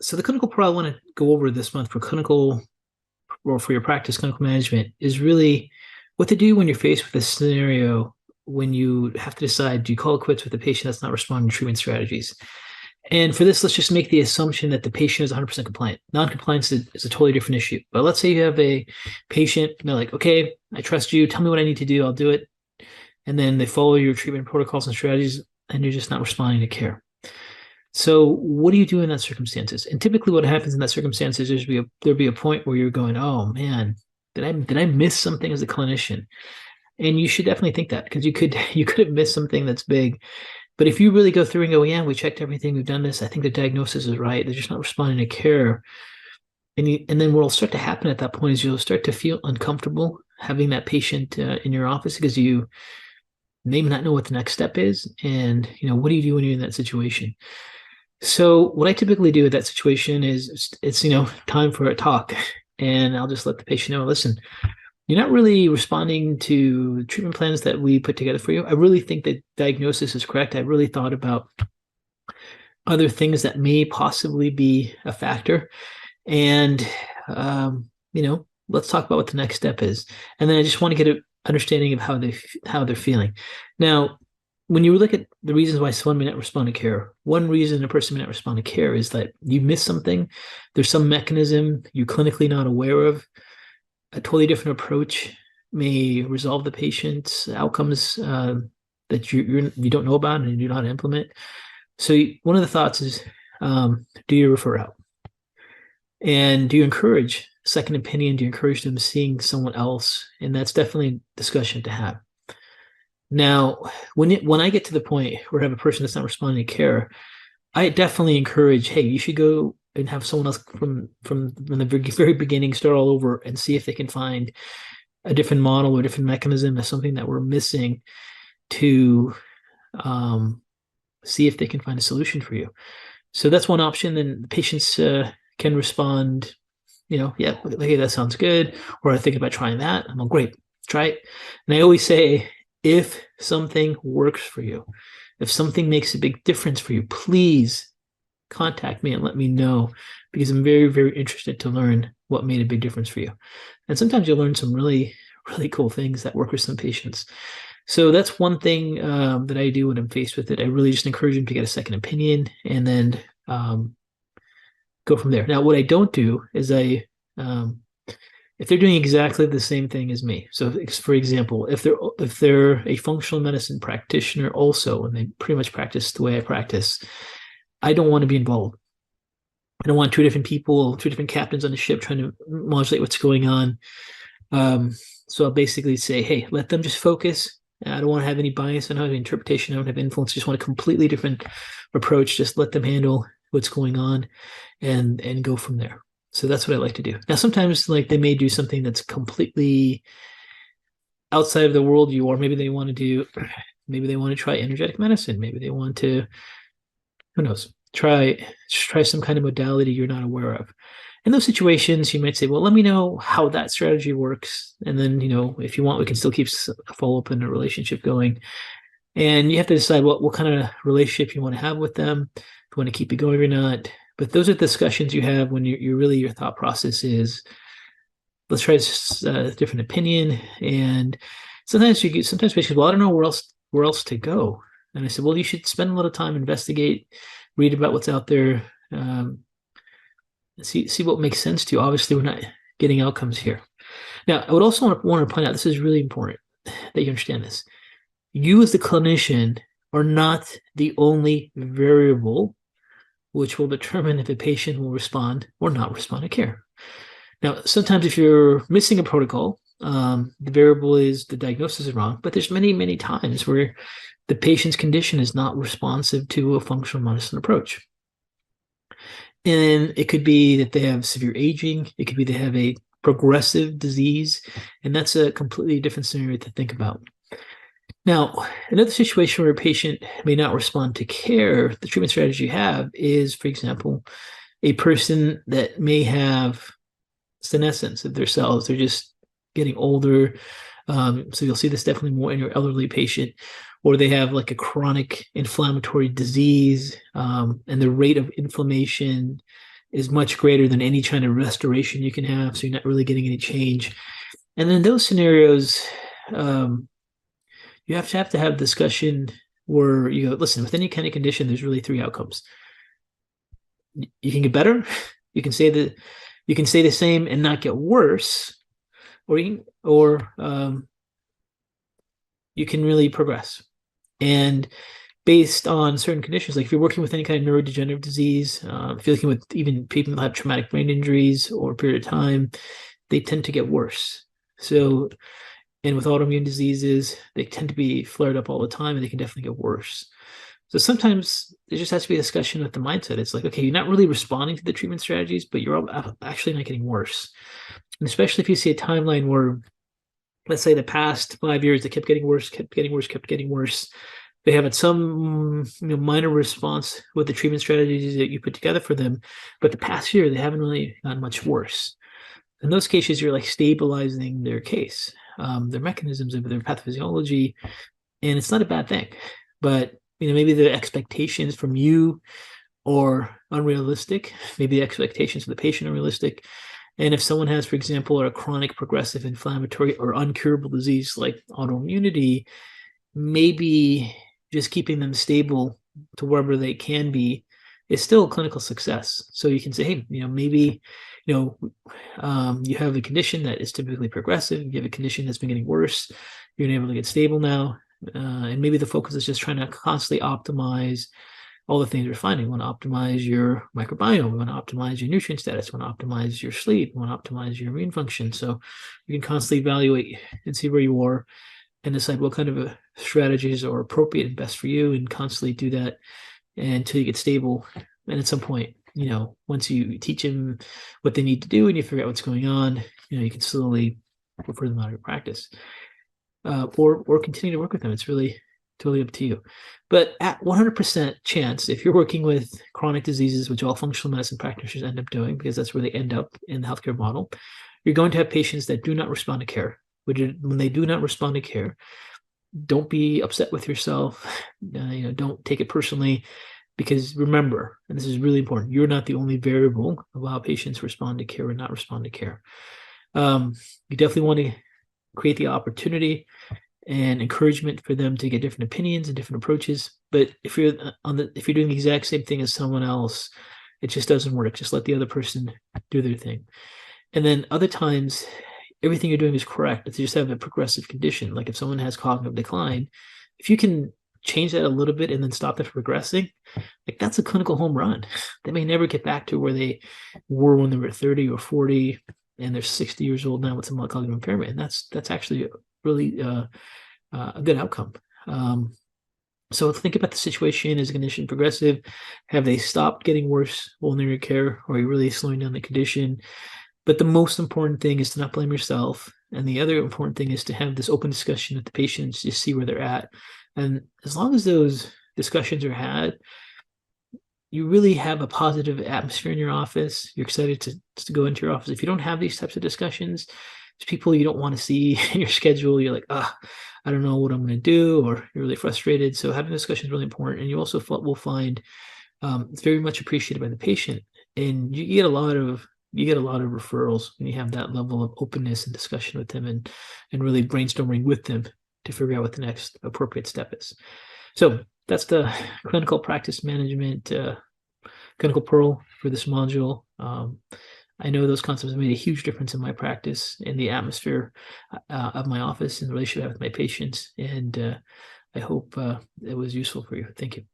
So the clinical pro I want to go over this month for clinical or for your practice, clinical management, is really what to do when you're faced with a scenario when you have to decide, do you call it quits with a patient that's not responding to treatment strategies? And for this, let's just make the assumption that the patient is 100% compliant. Non-compliance is a totally different issue. But let's say you have a patient, and they're like, okay, I trust you. Tell me what I need to do. I'll do it. And then they follow your treatment protocols and strategies, and you're just not responding to care. So what do you do in that circumstances? And typically what happens in that circumstances is there'll be a point where you're going, oh man, did I miss something as a clinician? And you should definitely think that because you could have missed something that's big. But if you really go through and go, yeah, we checked everything, we've done this, I think the diagnosis is right, they're just not responding to care. And then what will start to happen at that point is you'll start to feel uncomfortable having that patient in your office because you may not know what the next step is. And, what do you do when you're in that situation? So what I typically do with that situation is it's time for a talk. And I'll just let the patient know, listen, you're not really responding to treatment plans that we put together for you. I really think that diagnosis is correct. I really thought about other things that may possibly be a factor. And, let's talk about what the next step is. And then I just want to get an understanding of how they're feeling. Now, when you look at the reasons why someone may not respond to care, one reason a person may not respond to care is that you missed something. There's some mechanism you're clinically not aware of. A totally different approach may resolve the patient's outcomes that you don't know about and you know how to implement. So one of the thoughts is, do you refer out? And do you encourage second opinion? Do you encourage them seeing someone else? And that's definitely a discussion to have. Now, when I get to the point where I have a person that's not responding to care, I definitely encourage, hey, you should go and have someone else from the very beginning start all over and see if they can find a different model or different mechanism or something that we're missing to see if they can find a solution for you. So that's one option. Then the patients can respond, yeah, hey, that sounds good. Or I think about trying that. I'm like, great, try it. And I always say, if something works for you, if something makes a big difference for you, please contact me and let me know because I'm very, very interested to learn what made a big difference for you. And sometimes you'll learn some really, really cool things that work with some patients. So that's one thing that I do when I'm faced with it. I really just encourage them to get a second opinion and then go from there. Now, what I don't do is if they're doing exactly the same thing as me. So, for example, if they're a functional medicine practitioner also, and they pretty much practice the way I practice, I don't want to be involved. I don't want two different people, two different captains on the ship trying to modulate what's going on. So I'll basically say, hey, let them just focus. I don't want to have any bias. I don't have any interpretation. I don't have influence. I just want a completely different approach. Just let them handle what's going on and go from there. So that's what I like to do. Now, sometimes they may do something that's completely outside of the world you are. Maybe they want to try energetic medicine. Maybe they want to, who knows, try some kind of modality you're not aware of. In those situations, you might say, well, let me know how that strategy works. And then, if you want, we can still keep a follow-up and a relationship going. And you have to decide what kind of relationship you want to have with them, if you want to keep it going or not. But those are discussions you have when your thought process is, let's try a different opinion. And sometimes patients, well, I don't know where else to go. And I said, well, you should spend a little time, investigate, read about what's out there, see what makes sense to you. Obviously, we're not getting outcomes here. Now, I would also want to point out, this is really important that you understand this. You as the clinician are not the only variable which will determine if a patient will respond or not respond to care. Now, sometimes if you're missing a protocol, the variable is the diagnosis is wrong, but there's many, many times where the patient's condition is not responsive to a functional medicine approach. And it could be that they have severe aging. It could be they have a progressive disease, and that's a completely different scenario to think about. Now, another situation where a patient may not respond to care, the treatment strategy you have is, for example, a person that may have senescence of their cells. They're just getting older. So you'll see this definitely more in your elderly patient, or they have a chronic inflammatory disease, and the rate of inflammation is much greater than any kind of restoration you can have. So you're not really getting any change. And in those scenarios, you have to have discussion where you go, listen, with any kind of condition, there's really three outcomes. You can get better, you can stay the same and not get worse, or you can really progress. And based on certain conditions, like if you're working with any kind of neurodegenerative disease, if you're working with even people that have traumatic brain injuries or a period of time, they tend to get worse. So, and with autoimmune diseases, they tend to be flared up all the time, and they can definitely get worse. So sometimes there just has to be a discussion with the mindset. It's like, okay, you're not really responding to the treatment strategies, but you're actually not getting worse. And especially if you see a timeline where, let's say, the past 5 years, they kept getting worse, kept getting worse, kept getting worse. They have some minor response with the treatment strategies that you put together for them, but the past year, they haven't really gotten much worse. In those cases, you're like stabilizing their case, their mechanisms of their pathophysiology, and it's not a bad thing. But maybe the expectations from you are unrealistic. Maybe the expectations of the patient are realistic. And if someone has, for example, a chronic progressive inflammatory or uncurable disease like autoimmunity, maybe just keeping them stable to wherever they can be is still a clinical success. So you can say, hey, maybe you have a condition that is typically progressive. You have a condition that's been getting worse. You're able to get stable now. And maybe the focus is just trying to constantly optimize all the things we're finding. We want to optimize your microbiome. We want to optimize your nutrient status. We want to optimize your sleep. We want to optimize your immune function. So you can constantly evaluate and see where you are and decide what kind of strategies are appropriate and best for you, and constantly do that until you get stable. And at some point, once you teach them what they need to do and you figure out what's going on, you can slowly refer them out of your practice. Or continue to work with them. It's really totally up to you. But at 100% chance, if you're working with chronic diseases, which all functional medicine practitioners end up doing, because that's where they end up in the healthcare model, you're going to have patients that do not respond to care. When they do not respond to care, don't be upset with yourself. Don't take it personally, because remember, and this is really important, you're not the only variable of how patients respond to care or not respond to care. You definitely want to create the opportunity and encouragement for them to get different opinions and different approaches. But if you're doing the exact same thing as someone else, it just doesn't work. Just let the other person do their thing. And then other times, everything you're doing is correct. If you just have a progressive condition, like if someone has cognitive decline, if you can change that a little bit and then stop them from progressing, like that's a clinical home run. They may never get back to where they were when they were 30 or 40, and they're 60 years old now with some cognitive impairment. And that's actually really a good outcome. So think about the situation. Is the condition progressive? Have they stopped getting worse while they're in care? Or are you really slowing down the condition? But the most important thing is to not blame yourself. And the other important thing is to have this open discussion with the patients, just see where they're at. And as long as those discussions are had, you really have a positive atmosphere in your office. You're excited to go into your office. If you don't have these types of discussions, there's people you don't want to see in your schedule. You're like, I don't know what I'm going to do, or you're really frustrated. So having a discussion is really important. And you also will find it's very much appreciated by the patient. And you get a lot of referrals when you have that level of openness and discussion with them, and really brainstorming with them to figure out what the next appropriate step is. So that's the clinical practice management, clinical pearl for this module. I know those concepts have made a huge difference in my practice, in the atmosphere of my office, and the relationship I have with my patients. And I hope it was useful for you. Thank you.